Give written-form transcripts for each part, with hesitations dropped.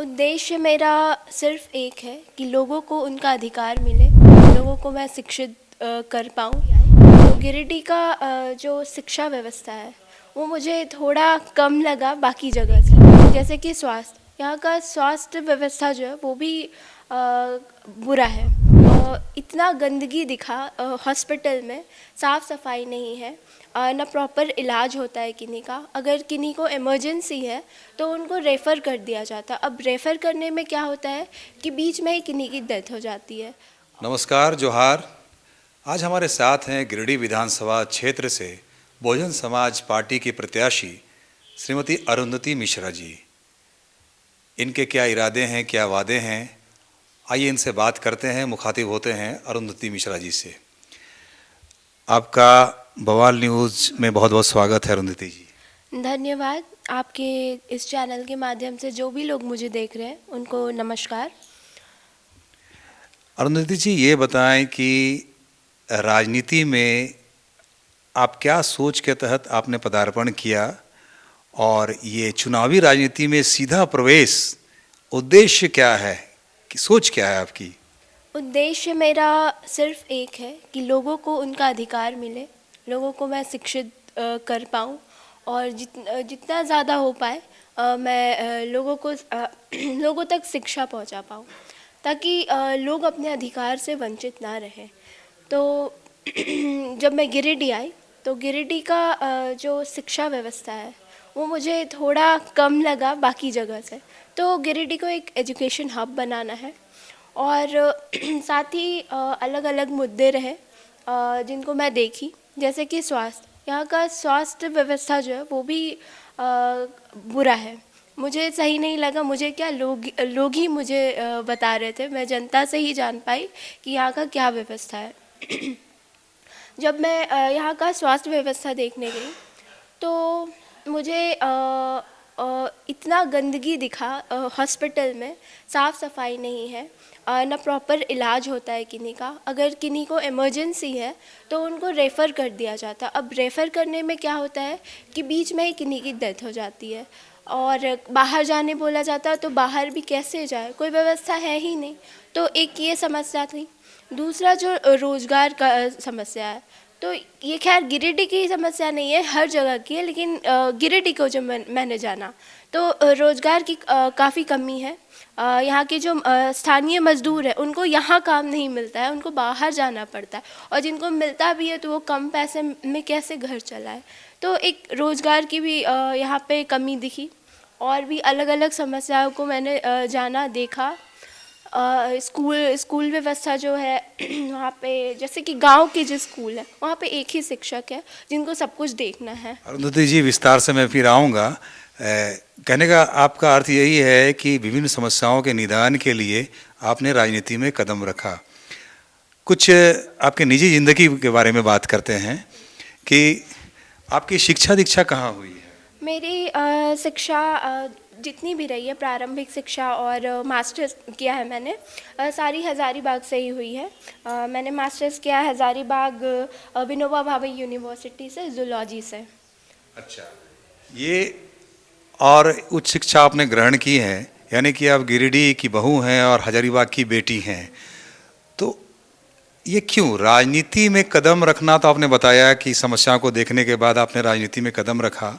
उद्देश्य मेरा सिर्फ एक है कि लोगों को उनका अधिकार मिले, लोगों को मैं शिक्षित कर पाऊँ। तो गिरिडीह का जो शिक्षा व्यवस्था है वो मुझे थोड़ा कम लगा बाकी जगह से। जैसे कि स्वास्थ्य, यहाँ का स्वास्थ्य व्यवस्था जो है वो भी बुरा है। इतना गंदगी दिखा हॉस्पिटल में, साफ़ सफाई नहीं है, ना प्रॉपर इलाज होता है किन्हीं का। अगर किन्हीं को इमरजेंसी है तो उनको रेफ़र कर दिया जाता। अब रेफ़र करने में क्या होता है कि बीच में ही किन्हीं की डेथ हो जाती है। नमस्कार, जोहार। आज हमारे साथ हैं गिरिडीह विधानसभा क्षेत्र से बहुजन समाज पार्टी की प्रत्याशी श्रीमती अरुंधति मिश्रा जी। इनके क्या इरादे हैं, क्या वादे हैं, आइए इनसे बात करते हैं, मुखातिब होते हैं अरुंधति मिश्रा जी से। आपका बवाल न्यूज़ में बहुत बहुत स्वागत है अरुंधति जी। धन्यवाद। आपके इस चैनल के माध्यम से जो भी लोग मुझे देख रहे हैं उनको नमस्कार। अरुंधति जी, ये बताएं कि राजनीति में आप क्या सोच के तहत आपने पदार्पण किया और ये चुनावी राजनीति में सीधा प्रवेश, उद्देश्य क्या है, कि सोच क्या है आपकी? उद्देश्य मेरा सिर्फ एक है कि लोगों को उनका अधिकार मिले, लोगों को मैं शिक्षित कर पाऊँ और जितना ज़्यादा हो पाए मैं लोगों को लोगों तक शिक्षा पहुंचा पाऊँ, ताकि लोग अपने अधिकार से वंचित ना रहें। तो जब मैं गिरिडीह आई तो गिरिडीह का जो शिक्षा व्यवस्था है वो मुझे थोड़ा कम लगा बाकी जगह से। तो गिरिडीह को एक एजुकेशन हब बनाना है और साथ ही अलग अलग मुद्दे रहे जिनको मैं देखी, जैसे कि स्वास्थ्य। यहाँ का स्वास्थ्य व्यवस्था जो है वो भी बुरा है, मुझे सही नहीं लगा। मुझे क्या लोग ही मुझे बता रहे थे, मैं जनता से ही जान पाई कि यहाँ का क्या व्यवस्था है। जब मैं यहाँ का स्वास्थ्य व्यवस्था देखने गई तो मुझे इतना गंदगी दिखा हॉस्पिटल में, साफ़ सफाई नहीं है, ना प्रॉपर इलाज होता है किन्हीं का। अगर किन्हीं को इमरजेंसी है तो उनको रेफ़र कर दिया जाता। अब रेफ़र करने में क्या होता है कि बीच में ही किन्हीं की डेथ हो जाती है और बाहर जाने बोला जाता है तो बाहर भी कैसे जाए, कोई व्यवस्था है ही नहीं। तो एक ये समस्या थी। दूसरा जो रोज़गार का समस्या है, तो ये खैर गिरिडीह की समस्या नहीं है, हर जगह की है, लेकिन गिरिडीह को जब मैंने जाना तो रोज़गार की काफ़ी कमी है। यहाँ के जो स्थानीय मज़दूर हैं उनको यहाँ काम नहीं मिलता है, उनको बाहर जाना पड़ता है, और जिनको मिलता भी है तो वो कम पैसे में कैसे घर चलाए। तो एक रोज़गार की भी यहाँ पे कमी दिखी, और भी अलग अलग समस्याओं को मैंने जाना, देखा। स्कूल व्यवस्था जो है वहाँ पे, जैसे कि गांव के जो स्कूल है वहाँ पे एक ही शिक्षक है जिनको सब कुछ देखना है। अरुंधति जी, विस्तार से मैं फिर आऊँगा। कहने का आपका अर्थ यही है कि विभिन्न समस्याओं के निदान के लिए आपने राजनीति में कदम रखा। कुछ आपके निजी ज़िंदगी के बारे में बात करते हैं कि आपकी शिक्षा दीक्षा कहाँ हुई है? मेरी शिक्षा जितनी भी रही है, प्रारंभिक शिक्षा और मास्टर्स किया है मैंने, सारी हज़ारीबाग से ही हुई है। मैंने मास्टर्स किया हज़ारीबाग विनोबा भावे यूनिवर्सिटी से, जूलॉजी से। अच्छा, ये और उच्च शिक्षा आपने ग्रहण की है, यानी कि आप गिरिडीह की बहू हैं और हजारीबाग की बेटी हैं। तो ये क्यों राजनीति में कदम रखना? तो आपने बताया कि समस्याओं को देखने के बाद आपने राजनीति में कदम रखा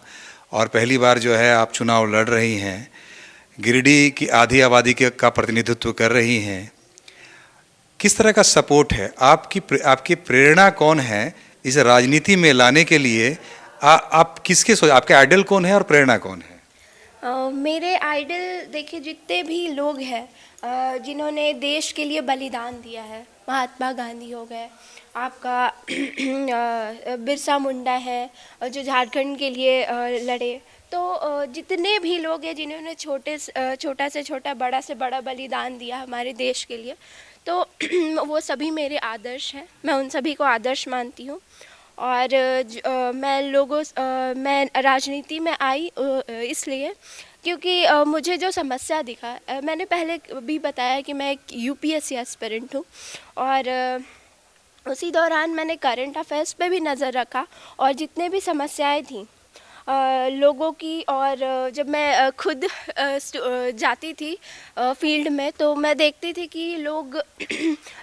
और पहली बार जो है आप चुनाव लड़ रही हैं, गिरिडीह की आधी आबादी का प्रतिनिधित्व कर रही हैं। किस तरह का सपोर्ट है आपकी प्रेरणा कौन है इस राजनीति में लाने के लिए? आप किसके आपके आइडल कौन है और प्रेरणा कौन है? मेरे आइडल देखिए, जितने भी लोग हैं जिन्होंने देश के लिए बलिदान दिया है, महात्मा गांधी हो गए, आपका बिरसा मुंडा है जो झारखंड के लिए लड़े। तो जितने भी लोग हैं जिन्होंने छोटा से छोटा, बड़ा से बड़ा बलिदान दिया हमारे देश के लिए, तो वो सभी मेरे आदर्श हैं। मैं उन सभी को आदर्श मानती हूँ। और मैं राजनीति में आई इसलिए क्योंकि मुझे जो समस्या दिखा, मैंने पहले भी बताया कि मैं एक यूपीएससी एस्पिरेंट हूँ, और उसी दौरान मैंने करंट अफेयर्स पे भी नज़र रखा और जितने भी समस्याएं थी लोगों की, और जब मैं खुद जाती थी फील्ड में, तो मैं देखती थी कि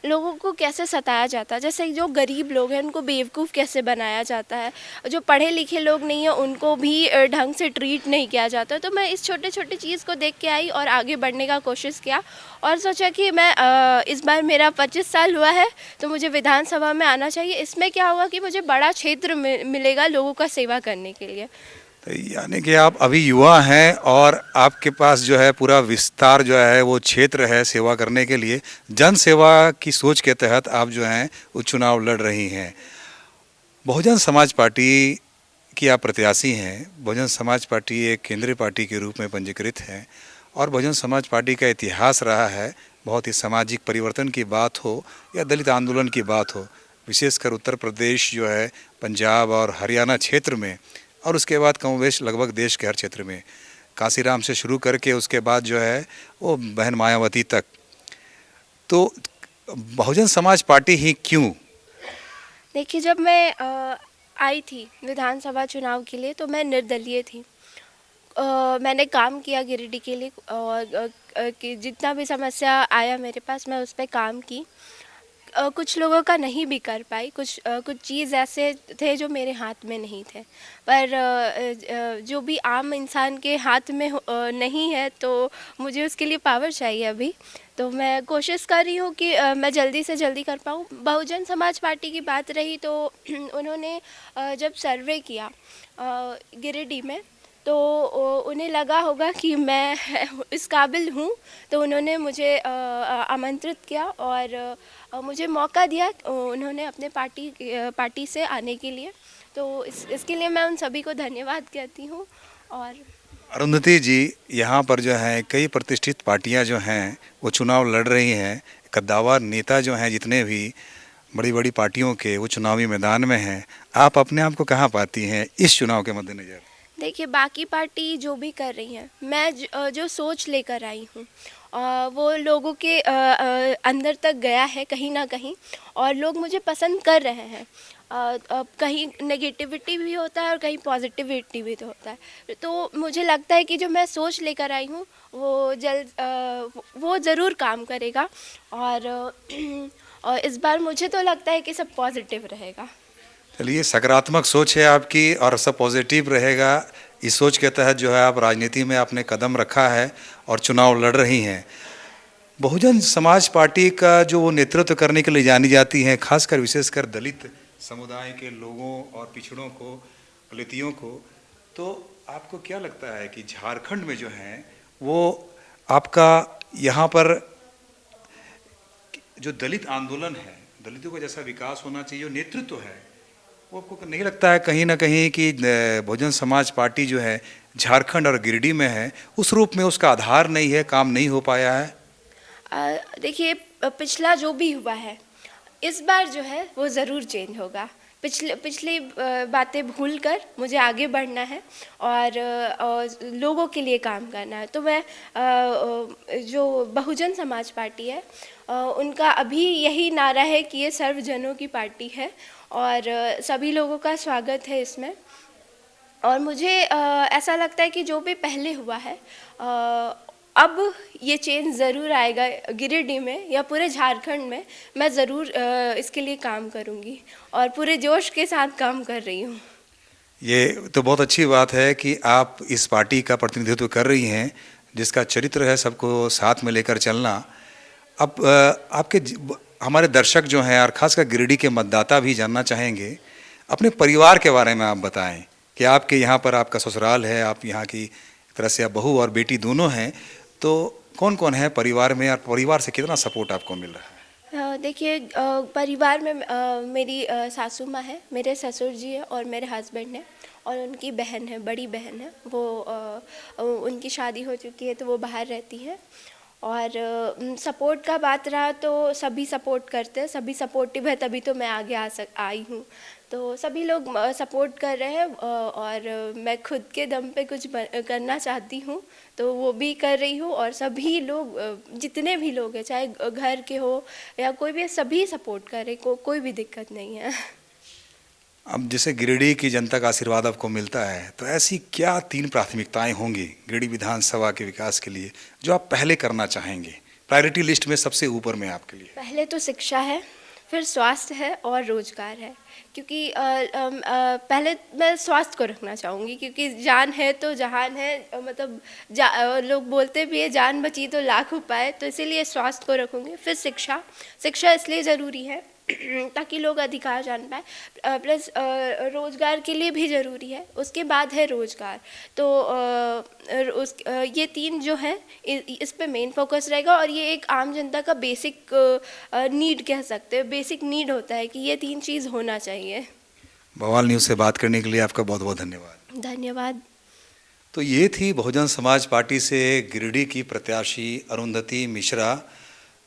लोगों को कैसे सताया जाता है। जैसे जो गरीब लोग हैं उनको बेवकूफ़ कैसे बनाया जाता है, जो पढ़े लिखे लोग नहीं हैं उनको भी ढंग से ट्रीट नहीं किया जाता। तो मैं इस छोटे छोटे चीज़ को देख के आई और आगे बढ़ने का कोशिश किया, और सोचा कि मैं इस बार मेरा 25 साल हुआ है तो मुझे विधानसभा में आना चाहिए। इसमें क्या होगा कि मुझे बड़ा क्षेत्र मिलेगा लोगों का सेवा करने के लिए। तो यानी कि आप अभी युवा हैं और आपके पास जो है पूरा विस्तार जो है वो क्षेत्र है सेवा करने के लिए। जन सेवा की सोच के तहत आप जो हैं वो चुनाव लड़ रही हैं। बहुजन समाज पार्टी की आप प्रत्याशी हैं। बहुजन समाज पार्टी एक केंद्रीय पार्टी के रूप में पंजीकृत है और बहुजन समाज पार्टी का इतिहास रहा है, बहुत ही सामाजिक परिवर्तन की बात हो या दलित आंदोलन की बात हो, विशेषकर उत्तर प्रदेश जो है, पंजाब और हरियाणा क्षेत्र में, और उसके बाद कमोवेश लगभग देश के हर क्षेत्र में, कांसीराम से शुरू करके उसके बाद जो है वो बहन मायावती तक। तो बहुजन समाज पार्टी ही क्यों? देखिए, जब मैं आई थी विधानसभा चुनाव के लिए तो मैं निर्दलीय थी। मैंने काम किया गिरिडीह के लिए, और कि जितना भी समस्या आया मेरे पास मैं उस पे काम की। कुछ लोगों का नहीं भी कर पाई, कुछ चीज़ ऐसे थे जो मेरे हाथ में नहीं थे, पर जो भी आम इंसान के हाथ में नहीं है तो मुझे उसके लिए पावर चाहिए अभी। तो मैं कोशिश कर रही हूँ कि मैं जल्दी से जल्दी कर पाऊँ। बहुजन समाज पार्टी की बात रही तो उन्होंने जब सर्वे किया गिरिडीह में, तो उन्हें लगा होगा कि मैं इस काबिल हूँ, तो उन्होंने मुझे आमंत्रित किया और मुझे मौका दिया उन्होंने अपने पार्टी से आने के लिए। तो इसके लिए मैं उन सभी को धन्यवाद कहती हूँ। और अरुंधति जी, यहाँ पर जो है कई प्रतिष्ठित पार्टियाँ जो हैं वो चुनाव लड़ रही हैं। कद्दावर नेता जो हैं जितने भी बड़ी बड़ी पार्टियों के, वो चुनावी मैदान में हैं। आप अपने आप को कहाँ पाती हैं इस चुनाव के मद्देनज़र? देखिए, बाकी पार्टी जो भी कर रही हैं, मैं जो सोच लेकर आई हूँ वो लोगों के अंदर तक गया है कहीं ना कहीं, और लोग मुझे पसंद कर रहे हैं। कहीं नेगेटिविटी भी होता है और कहीं पॉजिटिविटी भी तो होता है। तो मुझे लगता है कि जो मैं सोच लेकर आई हूँ वो ज़रूर काम करेगा, और और इस बार मुझे तो लगता है कि सब पॉजिटिव रहेगा। चलिए, सकारात्मक सोच है आपकी और सब पॉजिटिव रहेगा। इस सोच के तहत जो है आप राजनीति में आपने कदम रखा है और चुनाव लड़ रही हैं। बहुजन समाज पार्टी का जो वो नेतृत्व करने के लिए जानी जाती हैं, खासकर विशेषकर दलित समुदाय के लोगों और पिछड़ों को, दलितियों को, तो आपको क्या लगता है कि झारखंड में जो है वो आपका यहाँ पर जो दलित आंदोलन है, दलितों का जैसा विकास होना चाहिए, जो नेतृत्व है, वो आपको नहीं लगता है कहीं ना कहीं कि बहुजन समाज पार्टी जो है झारखंड और गिरिडीह में है, उस रूप में उसका आधार नहीं है, काम नहीं हो पाया है? देखिए, पिछला जो भी हुआ है इस बार जो है वो ज़रूर चेंज होगा। पिछली बातें भूल कर मुझे आगे बढ़ना है और लोगों के लिए काम करना है। तो मैं जो बहुजन समाज पार्टी है उनका अभी यही नारा है कि ये सर्वजनों की पार्टी है और सभी लोगों का स्वागत है इसमें। और मुझे ऐसा लगता है कि जो भी पहले हुआ है अब ये चेंज ज़रूर आएगा गिरिडीह में या पूरे झारखंड में। मैं ज़रूर इसके लिए काम करूँगी और पूरे जोश के साथ काम कर रही हूँ। ये तो बहुत अच्छी बात है कि आप इस पार्टी का प्रतिनिधित्व कर रही हैं, जिसका चरित्र है सबको साथ में लेकर चलना। अब हमारे दर्शक जो हैं और ख़ासकर गिरिडीह के मतदाता भी जानना चाहेंगे, अपने परिवार के बारे में आप बताएं कि आपके यहाँ पर आपका ससुराल है, आप यहाँ की एक तरह से आप बहू और बेटी दोनों हैं, तो कौन कौन है परिवार में और परिवार से कितना सपोर्ट आपको मिल रहा है? देखिए, परिवार में मेरी सासू माँ है, मेरे ससुर जी है और मेरे हस्बैंड है और उनकी बहन है, बड़ी बहन है। वो उनकी शादी हो चुकी है तो वो बाहर रहती है। और सपोर्ट का बात रहा तो सभी सपोर्ट करते हैं, सभी सपोर्टिव है, तभी तो मैं आगे आई हूँ। तो सभी लोग सपोर्ट कर रहे हैं और मैं खुद के दम पे कुछ करना चाहती हूँ तो वो भी कर रही हूँ। और सभी लोग जितने भी लोग हैं, चाहे घर के हो या कोई भी, सभी सपोर्ट कर रहे, कोई भी दिक्कत नहीं है। अब जैसे गिरिडीह की जनता का आशीर्वाद आपको मिलता है, तो ऐसी क्या 3 प्राथमिकताएं होंगी गिरिडीह विधानसभा के विकास के लिए जो आप पहले करना चाहेंगे, प्रायोरिटी लिस्ट में सबसे ऊपर में आपके लिए? पहले तो शिक्षा है, फिर स्वास्थ्य है और रोजगार है। क्योंकि पहले मैं स्वास्थ्य को रखना चाहूँगी, क्योंकि जान है तो जहान है। मतलब लोग बोलते भी है जान बची तो लाख उपाय, तो इसीलिए स्वास्थ्य को रखूँगी। फिर शिक्षा, शिक्षा इसलिए ज़रूरी है ताकि लोग अधिकार जान पाए, प्लस रोज़गार के लिए भी ज़रूरी है। उसके बाद है रोज़गार। तो ये 3 जो है इस पे मेन फोकस रहेगा, और ये एक आम जनता का बेसिक नीड कह सकते हैं, बेसिक नीड होता है कि ये 3 चीज़ होना चाहिए। बवाल न्यूज़ से बात करने के लिए आपका बहुत बहुत धन्यवाद। धन्यवाद। तो ये थी बहुजन समाज पार्टी से गिरिडीह की प्रत्याशी अरुंधति मिश्रा,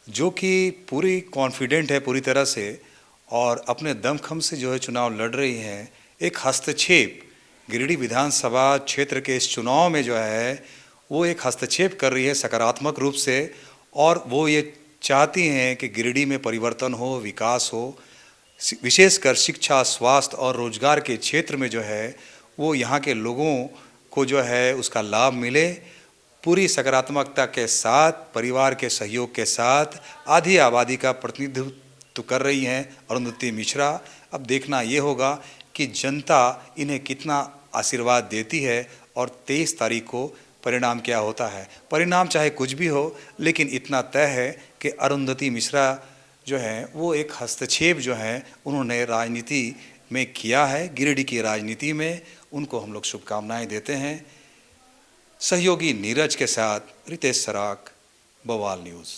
जो कि पूरी कॉन्फिडेंट है पूरी तरह से, और अपने दमखम से जो है चुनाव लड़ रही हैं। एक हस्तक्षेप गिरिडीह विधानसभा क्षेत्र के इस चुनाव में जो है वो एक हस्तक्षेप कर रही है सकारात्मक रूप से, और वो ये चाहती हैं कि गिरिडीह में परिवर्तन हो, विकास हो, विशेषकर शिक्षा, स्वास्थ्य और रोजगार के क्षेत्र में जो है वो यहाँ के लोगों को जो है उसका लाभ मिले। पूरी सकारात्मकता के साथ, परिवार के सहयोग के साथ आधी आबादी का प्रतिनिधित्व कर रही हैं अरुंधति मिश्रा। अब देखना ये होगा कि जनता इन्हें कितना आशीर्वाद देती है और 23 तारीख को परिणाम क्या होता है। परिणाम चाहे कुछ भी हो, लेकिन इतना तय है कि अरुंधति मिश्रा जो हैं वो एक हस्तक्षेप जो है उन्होंने राजनीति में किया है, गिरिडीह की राजनीति में। उनको हम लोग शुभकामनाएं देते हैं। सहयोगी नीरज के साथ रितेश सराक, बवाल न्यूज़।